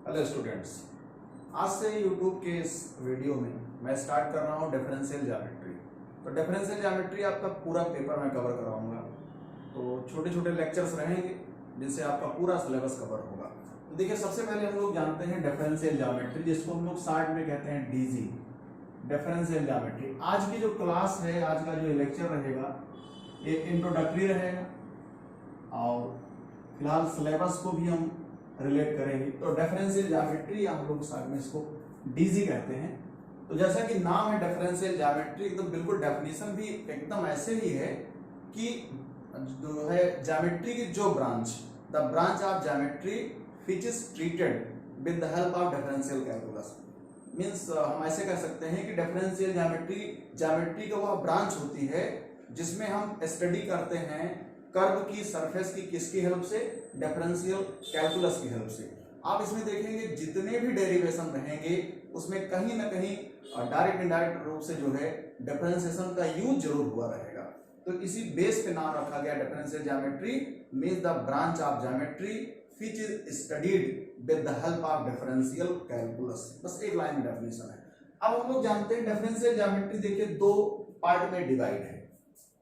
Hello students, आज से YouTube के इस वीडियो में मैं स्टार्ट कर रहा हूँ डिफरेंशियल ज्योमेट्री। तो डिफरेंशियल ज्योमेट्री आपका पूरा पेपर मैं कवर कराऊंगा। तो छोटे छोटे लेक्चर्स रहेंगे जिनसे आपका पूरा सिलेबस कवर होगा। तो देखिए, सबसे पहले हम लोग जानते हैं डिफरेंशियल ज्योमेट्री, जिसको हम लोग शार्ट में कहते हैं डीजी, डिफरेंशियल ज्योमेट्री। आज की जो क्लास है, आज का जो लेक्चर रहेगा, ये इंट्रोडक्टरी रहेगा और फिलहाल सिलेबस को भी हम रिलेट करेंगे। तो डिफरेंशियल ज्योमेट्री हम लोग साथ में इसको डीजी कहते हैं। तो जैसा कि नाम है डिफरेंशियल ज्योमेट्री, एकदम बिल्कुल डेफिनेशन भी एकदम ऐसे ही है कि जो है ज्योमेट्री की जो branch, the branch of geometry which is treated with the help of differential calculus. Means हम ऐसे कह सकते हैं कि डिफरेंशियल ज्योमेट्री का वह ब्रांच होती है जिसमें हम स्टडी करते हैं कर्व की सरफेस की, किसकी हेल्प से? डिफरेंशियल कैलकुलस की हेल्प से। आप इसमें देखेंगे जितने भी डेरिवेशन रहेंगे उसमें कहीं ना कहीं डायरेक्ट इनडायरेक्ट रूप से जो है डिफरेंशिएशन का यूज जरूर हुआ रहेगा। तो इसी बेस पे नाम रखा गया differential geometry, means the branch of geometry which is studied with the help of differential calculus. बस एक लाइन में डेफिनेशन है। अब हम लोग जानते हैं डिफरेंशियल ज्योमेट्री, देखिए दो पार्ट में डिवाइड है।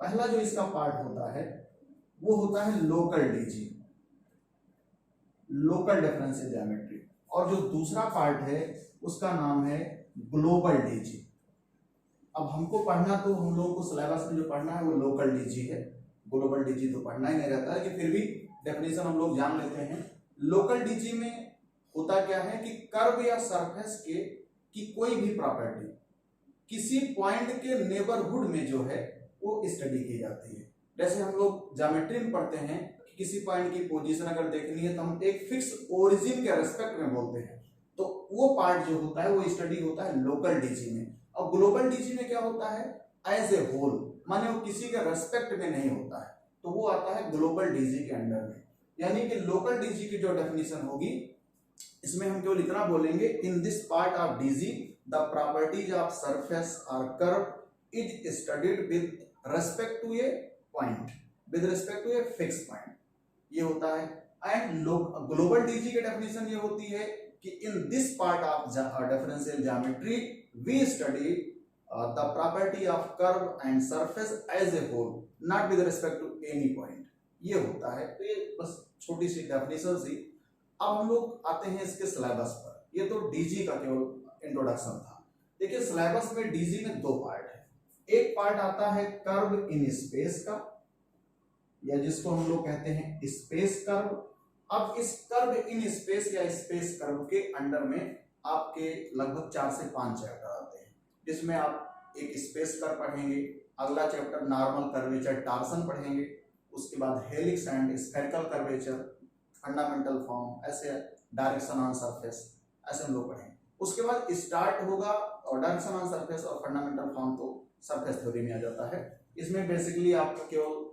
पहला जो इसका पार्ट होता है वो होता है local DG, local differential geometry, और जो दूसरा पार्ट है उसका नाम है ग्लोबल डीजी। अब हमको पढ़ना, तो हम लोगों को सिलेबस में जो पढ़ना है वो लोकल डीजी है, ग्लोबल डीजी तो पढ़ना ही नहीं रहता है, कि फिर भी डेफिनेशन हम लोग जान लेते हैं। लोकल डीजी में होता क्या है कि कर्व या सरफेस के की कोई भी प्रॉपर्टी किसी पॉइंट के नेबरहुड में जो है वो स्टडी की जाती है। जैसे हम लोग ज्योमेट्री में पढ़ते हैं कि किसी पॉइंट की पोजीशन अगर देखनी है तो हम एक फिक्स ओरिजिन के रेस्पेक्ट में बोलते हैं, तो वो पार्ट जो होता है वो स्टडी होता है लोकल डीजी में। और ग्लोबल डीजी में क्या होता है? एज ए होल, माने वो किसी के रेस्पेक्ट में नहीं होता है, तो वो आता है ग्लोबल डीजी के अंडर में। यानी कि लोकल डीजी की जो डेफिनेशन होगी, इसमें हम केवल इतना बोलेंगे, in this part of DG the properties of surface और curve is studied with respect to a point, with respect to a fix point, ये होता है। एंड ग्लोबल डीजी की डेफिनेशन ये होती है कि in this part of differential geometry we study the property of curve and surface as a whole, not with respect to any point, ये होता है। तो ये बस छोटी सी डेफिनेशन थी। अब हम लोग आते हैं इसके सिलेबस पर। ये तो डीजी का केवल इंट्रोडक्शन था। देखिए, सिलेबस में डीजी में दो पार्ट है। एक पार्ट आता है कर्व इन स्पेस का, या जिसको हम लोग कहते हैं स्पेस कर्व। अब इस कर्व इन स्पेस या स्पेस कर्व के अंडर में आपके लगभग 4 से 5 चैप्टर आते हैं, जिसमें आप एक स्पेस कर्व पढ़ेंगे, अगला चैप्टर नॉर्मल कर्वेचर टार्सन पढ़ेंगे, उसके बाद helix and spherical curvature, fundamental form, ऐसे डायरेक्शन ऑन सरफेस, ऐसे हम लोग पढ़ेंगे। उसके बाद स्टार्ट होगा और डायरेक्शन ऑन सरफेस और फंडामेंटल फॉर्म तो सरफेस थ्योरी में आ जाता है। इसमें बेसिकली आप केवल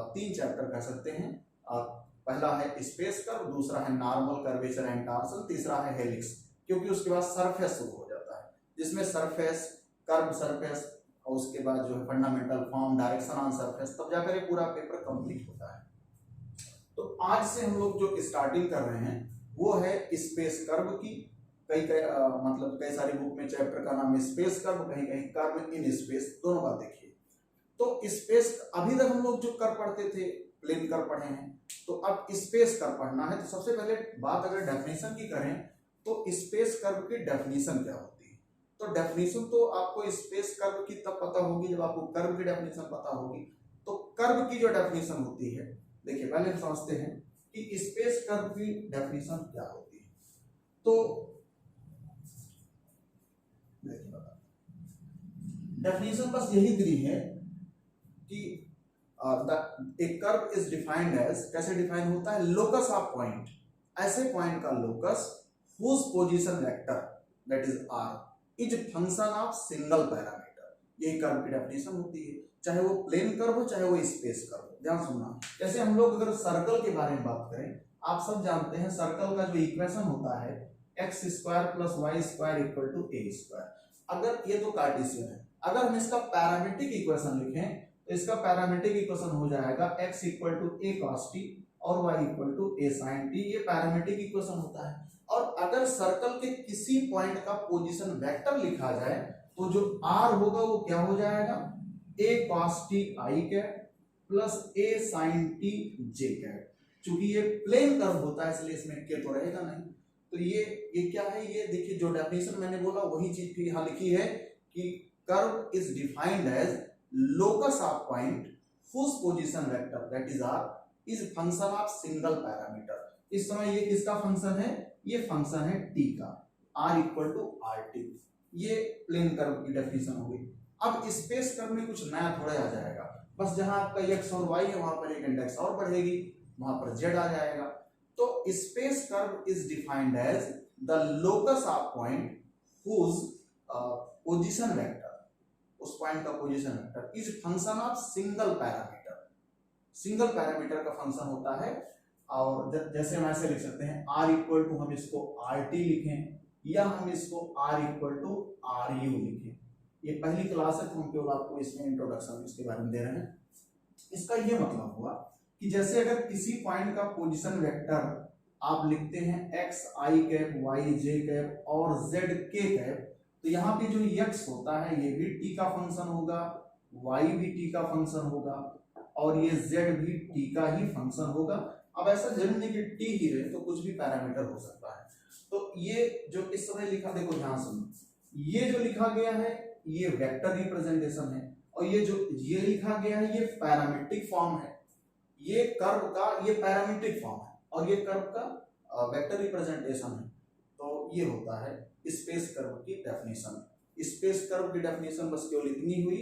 3 चैप्टर कह सकते हैं। पहला है स्पेस कर्व, दूसरा है नॉर्मल कर्वेचर एंड टार्सन, तीसरा है हेलिक्स, क्योंकि उसके बाद सरफेस शुरू हो जाता है, जिसमें सरफेस, कर्व सरफेस, और उसके बाद जो है fundamental form, direction on surface, तब जाकर ये पूरा पेपर कंप्लीट होता है। तो आज से हम लोग जो स्टार्टिंग कर रहे हैं वो है स्पेस कर्व की। मतलब कई सारी बुक में चैप्टर का नाम है स्पेस कर्व, कहीं कहीं कर्व इन स्पेस, दोनों बात देखिए। तो स्पेस, अभी तक हम लोग जो कर पढ़ते थे प्लेन कर पढ़े हैं, तो अब स्पेस कर पढ़ना है। तो सबसे पहले बात अगर डेफिनेशन की करें तो स्पेस कर्व की डेफिनेशन क्या होती है? तो डेफिनेशन तो आपको स्पेस कर्व की तब पता होगी जब आपको कर्व की डेफिनेशन पता होगी। तो कर्व की जो डेफिनेशन होती है, देखिए पहले हम समझते हैं कि स्पेस कर्व की डेफिनेशन क्या होती है। तो डेफिनेशन बस यही दी है कि a curve is defined as, कैसे डिफाइन होता है? लोकस ऑफ पॉइंट, ऐसे पॉइंट का locus whose position vector that is r is function of single parameter, यही कर्व की डेफिनेशन होती है। चाहे वो प्लेन कर्व हो, चाहे वो स्पेस कर्व हो। ध्यान सुनना, जैसे हम लोग अगर सर्कल के बारे में बात करें, आप सब जानते हैं सर्कल का जो इक्वेशन होता है x square plus y square equal to a square. अगर ये तो कार्टेशियन है, अगर हम इसका पैरामीट्रिक इक्वेशन लिखें तो इसका पैरामीट्रिक इक्वेशन हो जाएगा x equal to a cos t और y equal to a sin t, ये पैरामीट्रिक इक्वेशन होता है। और अगर सर्कल के किसी पॉइंट का पोजीशन वेक्टर लिखा जाए तो जो r होगा वो क्या हो जाएगा, a cos t i cap plus a sin t j cap. चूंकि ये प्लेन कर्व होता है इसलिए इसमें k तो रहेगा नहीं, तो ये क्या है, ये देखिए जो डेफिनेशन मैंने बोला वही चीज फिर यहाँ लिखी है कि curve is defined as locus of point whose position vector that is r is function of single parameter। इस समय ये किसका फंक्शन है, ये फंक्शन है t का, r इक्वल टू rt। ये प्लेन कर्व की डेफिनेशन हो गई। अब स्पेस कर्व में कुछ नया थोड़ा आ जाएगा, बस जहां आपका x और y है वहां पर एक इंडेक्स और बढ़ेगी, वहां पर z आ जाएगा। तो space curve is defined as the locus of point whose position vector, उस पॉइंट का position vector is function of single parameter. Single parameter का फंक्शन होता है। और जैसे हम ऐसे लिख सकते हैं r इक्वल टू, हम इसको rt लिखें या हम इसको r इक्वल टू ru लिखें। ये पहली क्लास है तो हम केवल आपको इसमें इंट्रोडक्शन इसके बारे में दे रहे हैं। इसका ये मतलब हुआ कि जैसे अगर किसी पॉइंट का पोजीशन वेक्टर आप लिखते हैं x i cap y j cap और z k कैप, तो यहाँ पे जो x होता है ये भी t का फंक्शन होगा, y भी t का फंक्शन होगा और ये z भी t का ही फंक्शन होगा। अब ऐसा जरूर नहीं कि t ही रहे, तो कुछ भी पैरामीटर हो सकता है। तो ये जो इस समय लिखा, देखो ध्यान सुनो, ये जो लिखा गया है ये वेक्टर रिप्रेजेंटेशन है और ये जो ये लिखा गया है ये पैरामीट्रिक फॉर्म है। ये कर्व का ये पैरामीट्रिक फॉर्म है और ये कर्व का वेक्टर रिप्रेजेंटेशन है। तो ये होता है स्पेस कर्व की डेफिनेशन। स्पेस कर्व की डेफिनेशन बस केवल इतनी हुई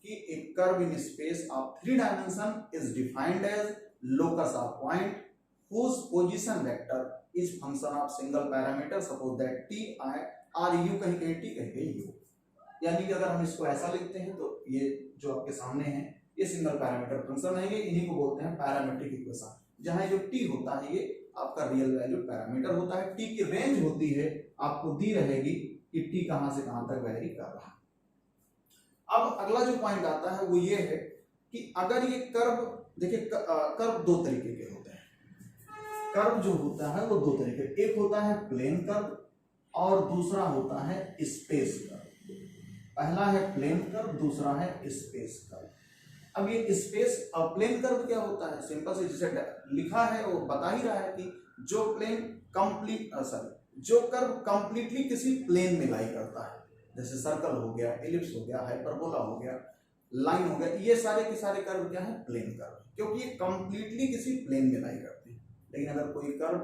कि एक curve in space of 3 dimension is defined as locus of point whose position vector is function of single parameter, suppose that t i r u कहीं कहीं t कहीं कहीं u। यानी कि अगर हम इसको ऐसा लिखते हैं तो ये जो आपके सामने है ये सिंगल पैरामीटर फंक्शन है, ये इन्हीं को बोलते हैं पैरामीट्रिक इक्वेशन। जहां जो t होता है ये आपका रियल वैल्यू पैरामीटर होता है। t की रेंज होती है, आपको दी रहेगी कि t कहां से कहां तक वैरी कर रहा है। अब अगला जो पॉइंट आता है वो ये है कि अगर ये कर्व, देखिए कर्व दो तरीके के होते हैं। कर्व जो होता है वो दो तरीके, एक होता है प्लेन कर्व और दूसरा होता है स्पेस कर्व। पहला है प्लेन कर्व, दूसरा है स्पेस कर्व। अब ये स्पेस प्लेन कर्व क्या होता है, सिंपल से जिसे लिखा है वो बता ही रहा है कि जो प्लेन जो कर्व कंप्लीटली किसी प्लेन में लाई करता है, जैसे सर्कल हो गया, एलिप्स हो गया, हाइपरबोला हो गया, लाइन हो गया, ये सारे के सारे कर्व क्या है, प्लेन कर्व, क्योंकि ये कंप्लीटली किसी प्लेन में लाई करते हैं। लेकिन अगर कोई कर्व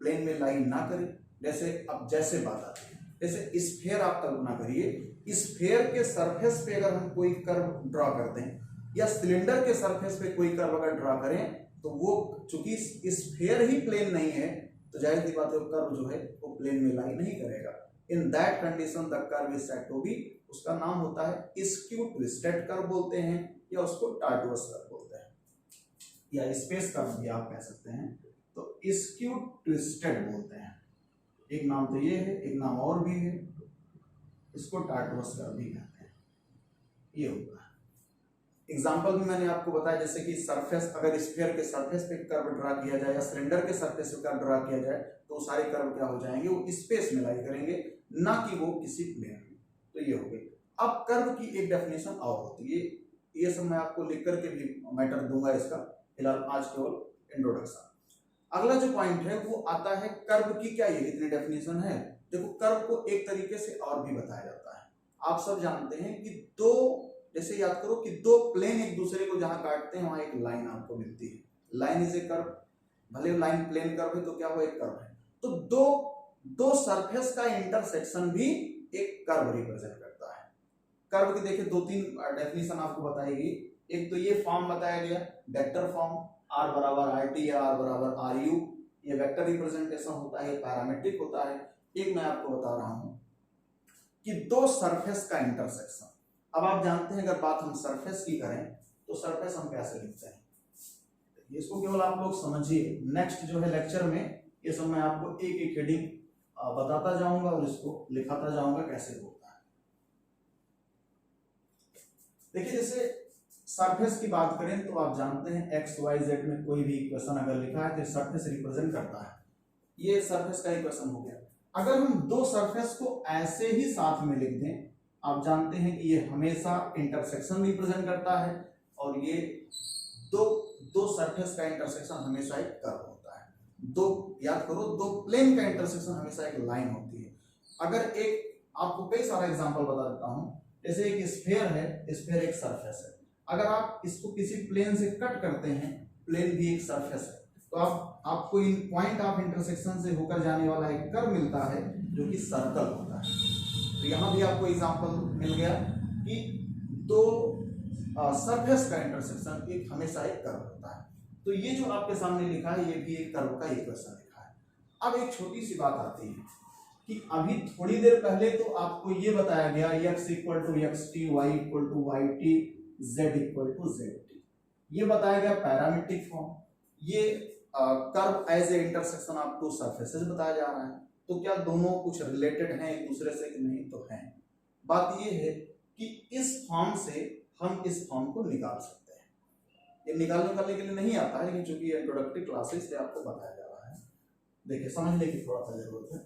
प्लेन में लाई ना करे, जैसे बात आती है, जैसे स्फीयर आप कल्पना करिए, स्फीयर के सरफेस पे अगर हम कोई कर्व ड्रॉ करते हैं या सिलेंडर के सरफेस पे कोई कर्व अगर ड्रॉ करें तो वो चूंकि स्फीयर ही प्लेन नहीं है तो जाहिर सी बात है कर्व जो है वो प्लेन में लाई नहीं करेगा। In that condition the curve is said to be, उसका नाम होता है स्क्यू ट्विस्टेड कर्व बोलते हैं या उसको टार्टुअस कर्व बोलते हैं या स्पेस कर्व भी आप कह सकते हैं। तो स्क्यू ट्विस्टेड बोलते हैं, एक नाम तो ये है, एक नाम और भी है, इसको टार्टुअस कर्व भी कहते हैं। ये होगा एग्जाम्पल भी मैंने आपको बताया, जैसे कि सरफेस, अगर स्फीयर के सरफेस पे कर्व ड्रा किया जाए या सिलेंडर के सरफेस पे कर्व ड्रा किया जाए तो सारे कर्व क्या हो जाएंगे, वो स्पेस में लाई करेंगे, ना कि वो किसी प्लेन में। तो ये हो गई। अब कर्व की एक डेफिनेशन और होती है, ये सब मैं आपको लिख करके भी मैटर दूंगा इसका, फिलहाल आज केवल इंट्रोडक्शन। अगला जो पॉइंट है वो आता है कर्व की क्या ये इतनी डेफिनेशन है। देखो कर्व को एक तरीके से और भी बताया जाता है। आप सब जानते हैं कि दो, जैसे याद करो कि दो प्लेन एक दूसरे को जहां काटते हैं वहां एक लाइन आपको मिलती है, लाइन इज ए कर्व। भले लाइन प्लेन कर्व है तो क्या वो एक कर्व है। तो दो सरफेस का इंटरसेक्शन भी एक कर्व रिप्रेजेंट करता है। कर्व की देखिए दो तीन डेफिनेशन आपको बताएगी। एक तो ये फॉर्म बताया गया वेक्टर फॉर्म, r बराबर rt या r बराबर ru, ये वेक्टर रिप्रेजेंटेशन होता है, ये पैरामीट्रिक होता है। एक मैं आपको बता रहा हूं कि दो सरफेस का इंटरसेक्शन। अब आप जानते हैं अगर बात हम सरफेस की करें तो सरफेस हम कैसे लिखते हैं, इसको केवल आप लोग समझिए। नेक्स्ट जो है लेक्चर में ये सब मैं आपको एक एक हेडिंग बताता जाऊंगा और इसको लिखाता जाऊंगा कैसे होता है। देखिए जैसे सरफेस की बात करें तो आप जानते हैं एक्स वाई जेड में कोई भी इक्वेशन अगर लिखा है तो सरफेस रिप्रेजेंट करता है, ये सरफेस का इक्वेशन हो गया। अगर हम दो सरफेस को ऐसे ही साथ में लिख दें, आप जानते हैं कि ये हमेशा इंटरसेक्शन रिप्रेजेंट करता है, और ये दो सरफेस का इंटरसेक्शन हमेशा एक कर्व होता है। दो, याद करो, दो प्लेन का इंटरसेक्शन हमेशा एक लाइन होती है। अगर एक, आपको कई सारा एग्जांपल बता देता हूं, जैसे एक स्फीयर है, स्फीयर एक सरफेस है, अगर आप इसको किसी प्लेन से कट करते हैं, प्लेन भी एक सरफेस है, तो आपको इन पॉइंट ऑफ इंटरसेक्शन से होकर जाने वाला एक कर्व मिलता है जो कि सर्कल होता है। तो यहाँ भी आपको एग्जांपल मिल गया कि दो सरफेस का इंटरसेक्शन एक हमेशा एक कर्व होता है। तो ये जो आपके सामने लिखा है ये भी एक कर्व का इक्वेशन लिखा है। अब एक छोटी सी बात आती है कि अभी थोड़ी देर पहले तो आपको ये बताया गया x equal to x t, y equal to y t, z equal to z t, ये बताया गया पैरामीट्रिक फॉर्म। ये curve as a intersection of two surfaces बताया जा रहा है। तो क्या दोनों कुछ रिलेटेड हैं एक दूसरे से कि नहीं? तो हैं। बात ये है कि इस फॉर्म से हम इस फॉर्म को निकाल सकते हैं। ये निकालने के लिए नहीं आता है, लेकिन चूंकि इंट्रोडक्टरी क्लासेस से आपको बताया जा रहा है, देखिए समझने की थोड़ा सा जरूरत है।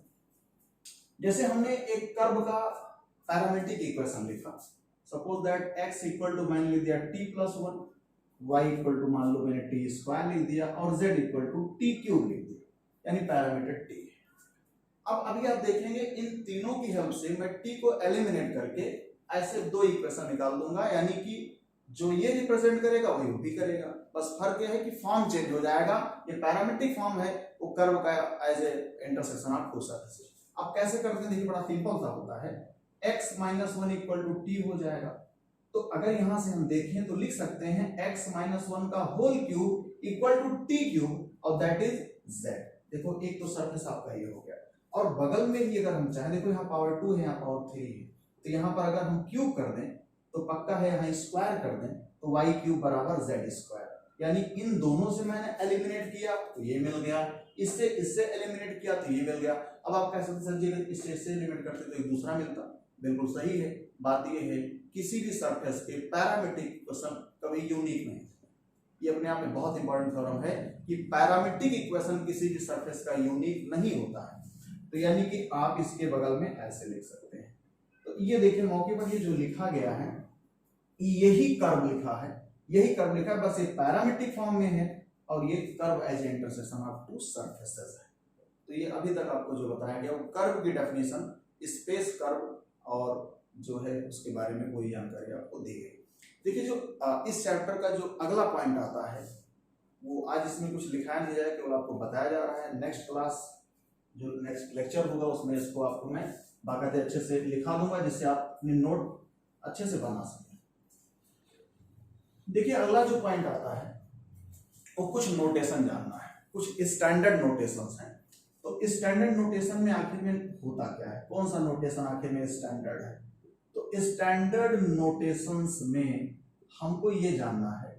जैसे हमने एक कर्व का पैरामीट्रिक इक्वेशन लिखा, suppose that x equal to मान लिख दिया t plus 1, y equal to मान लो मैंने t स्क्वायर लिख दिया, और z equal to t cube लिख दिया, यानी पैरामीटर t। अब अभी आप देखेंगे इन तीनों की हेल्प से मैं t को एलिमिनेट करके ऐसे दो इक्वेशन निकाल दूंगा, यानी कि जो ये रिप्रेजेंट करेगा वही वो भी करेगा, बस फर्क यह है कि फॉर्म चेंज हो जाएगा। ये पैरामीट्रिक फॉर्म है, वो कर्व का as a intersection of two surfaces. अब कैसे करते हैं, देखिए बड़ा सिंपल सा होता है, x minus 1 equal to t हो जाएगा। तो अगर यहां से हम देखें तो लिख सकते हैं x माइनस 1 का whole cube equal to t cube, और दैट इज z। देखो एक तो सरफेस आपका ये हो गया, और बगल में ही अगर हम चाहें, देखो यहाँ पावर 2 है, यहाँ पावर 3 है, तो यहाँ पर अगर हम क्यूब कर दें तो पक्का है, यहाँ स्क्वायर कर दें तो y क्यूब बराबर z स्क्वायर, यानी इन दोनों से मैंने एलिमिनेट किया तो ये मिल गया, इससे एलिमिनेट किया तो ये मिल गया। अब आप कह सकते हैं इससे एलिमिनेट करते तो एक दूसरा मिलता, बिल्कुल सही है। बात ये है किसी भी सरफेस के पैरामीट्रिक इक्वेशन कभी यूनिक नहीं, ये अपने आप में बहुत इंपॉर्टेंट थ्योरम है कि पैरामीट्रिक इक्वेशन किसी भी सरफेस का यूनिक नहीं होता है। तो यानी कि आप इसके बगल में ऐसे लिख सकते हैं। तो ये देखिए मौके पर ये जो लिखा गया है यही कर्व लिखा है, यही कर्व लिखा है, बस ये पैरामीट्रिक फॉर्म में है, और ये curve as intersection of two surfaces है। तो ये अभी तक आपको जो बताया गया वो कर्व की डेफिनेशन, स्पेस कर्व और जो है उसके बारे में पूरी जानकारी आपको दी गई। देखिए जो इस चैप्टर का जो अगला पॉइंट आता है वो आज इसमें कुछ लिखाया नहीं जाए, केवल आपको बताया जा रहा है। नेक्स्ट क्लास जो नेक्स्ट लेक्चर होगा उसमें इसको आपको मैं बाकायदे अच्छे से लिखा दूंगा, जिससे आप अपने नोट अच्छे से बना सकें। देखिए अगला जो पॉइंट आता है वो कुछ नोटेशन जानना है, कुछ स्टैंडर्ड नोटेशंस हैं। तो स्टैंडर्ड नोटेशन में आखिर में होता क्या है, कौन सा नोटेशन आखिर में स्टैंडर्ड है? तो स्टैंडर्ड नोटेशंस में हमको ये जानना है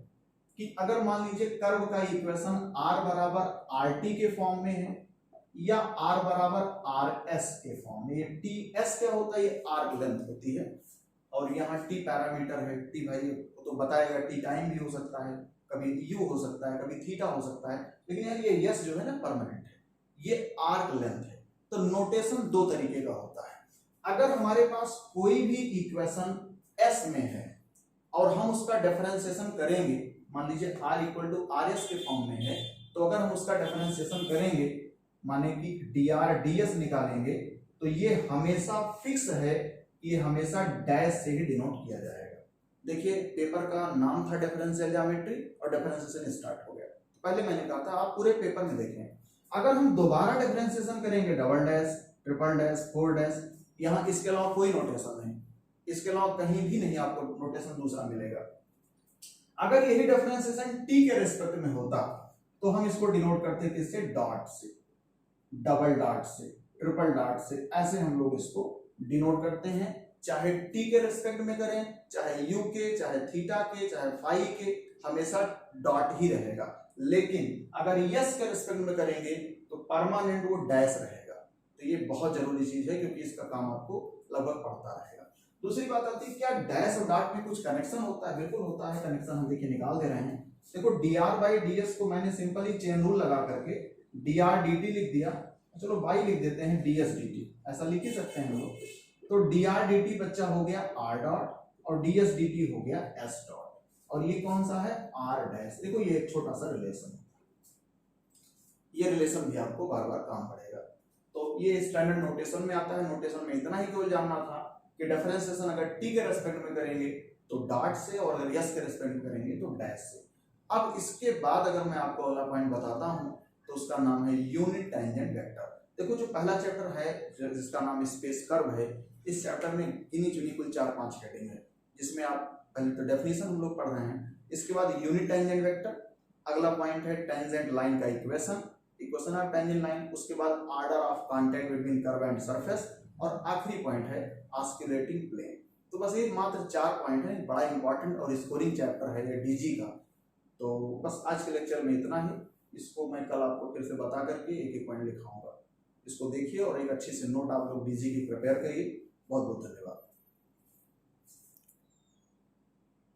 कि अगर मान लीजिए कर्व का इक्वेशन r बराबर rt के फॉर्म में है या r बराबर rs के फॉर्म में, ये ts क्या होता है, ये आर्क लेंथ होती है, और यहाँ t पैरामीटर है। t भाई तो बताएगा, t टाइम भी हो सकता है, कभी u हो सकता है, कभी थीटा हो सकता है, लेकिन यार ये s जो है ना परमानेंट है, ये आर्क लेंथ है। तो नोटेशन दो तरीके का होता है। अगर हमारे पास कोई भी इक्वेशन s में है और हम उसका डिफरेंशिएशन करेंगे, मान लीजिए r इक्वल टू rs के फॉर्म में है, तो अगर हम उसका डिफरेंशिएशन करेंगे माने कि dr ds निकालेंगे, तो ये हमेशा फिक्स है, ये हमेशा डैश से ही डिनोट किया जाएगा। देखिए पेपर का नाम था डिफरेंशियल ज्योमेट्री और डिफरेंशिएशन स्टार्ट हो गया। पहले मैंने कहा था आप पूरे पेपर में देखें, अगर हम दोबारा डिफरेंशिएशन करेंगे double dash, triple dash, four dash, यहाँ इसके अलावा कोई नोटेशन नहीं, इसके अलावा कहीं भी नहीं आपको नोटेशन दूसरा मिलेगा। अगर यही डिफरेंशिएशन t के रेस्पेक्ट में होता तो हम इसको डिनोट करते किससे, डॉट से, डबल डॉट से, ट्रिपल डॉट से, ऐसे हम लोग इसको डिनोट करते हैं। चाहे t के रेस्पेक्ट में करें, चाहे u के, चाहे थीटा के, चाहे फाई के, हमेशा डॉट ही रहेगा। लेकिन अगर s के रेस्पेक्ट में करेंगे तो परमानेंट वो डैश रहेगा। तो ये बहुत जरूरी चीज है, क्योंकि इसका काम आपको लगभग पड़ता रहेगा। दूसरी बात आती है क्या डैश और डॉट में कुछ कनेक्शन होता है? बिल्कुल होता है कनेक्शन, हम देखिए निकाल दे रहे हैं। देखो dr/ds को मैंने सिंपली चेन रूल लगा करके dr/dt लिख दिया, चलो बाई लिख देते हैं ds/dt, ऐसा लिख ही सकते हैं लोग। तो dr/dt बच्चा हो गया r डॉट और ds/dt हो गया s डॉट, और ये कौन सा है r'। देखो ये एक छोटा सा रिलेशन, ये रिलेशन भी आपको बार बार काम पड़ेगा। तो ये स्टैंडर्ड नोटेशन में आता है। नोटेशन में इतना ही केवल जानना था कि डिफरेंशिएशन अगर टी के रेस्पेक्ट में करेंगे तो डॉट से, और अगर एस के रेस्पेक्ट में करेंगे तो डैश से। अब इसके बाद अगर मैं आपको अगला पॉइंट बताता हूं तो उसका नाम है यूनिट टेंजेंट वेक्टर। देखो जो पहला चैप्टर है जिसका नाम स्पेस कर्व है, इस चैप्टर में गिनी चुनी कुल 4-5 हेडिंग है, जिसमें आप पहले तो डेफिनेशन हम लोग पढ़ रहे हैं, इसके बाद यूनिट टेंजेंट वेक्टर, अगला पॉइंट है टेंजेंट लाइन का इक्वेशन ऑफ टेंजेंट लाइन, उसके बाद order of contact between curve and surface, और आखिरी पॉइंट है ऑस्कुलेटिंग प्लेन। तो बस ये मात्र 4 पॉइंट है, बड़ा इंपॉर्टेंट और स्कोरिंग चैप्टर है ये डीजी का। तो बस आज के लेक्चर में इतना ही, इसको मैं कल आपको फिर से बता करके एक एक पॉइंट लिखाऊंगा, इसको देखिए और एक अच्छी से नोट आप लोग डीजी की प्रिपेयर करिए। बहुत बहुत धन्यवाद।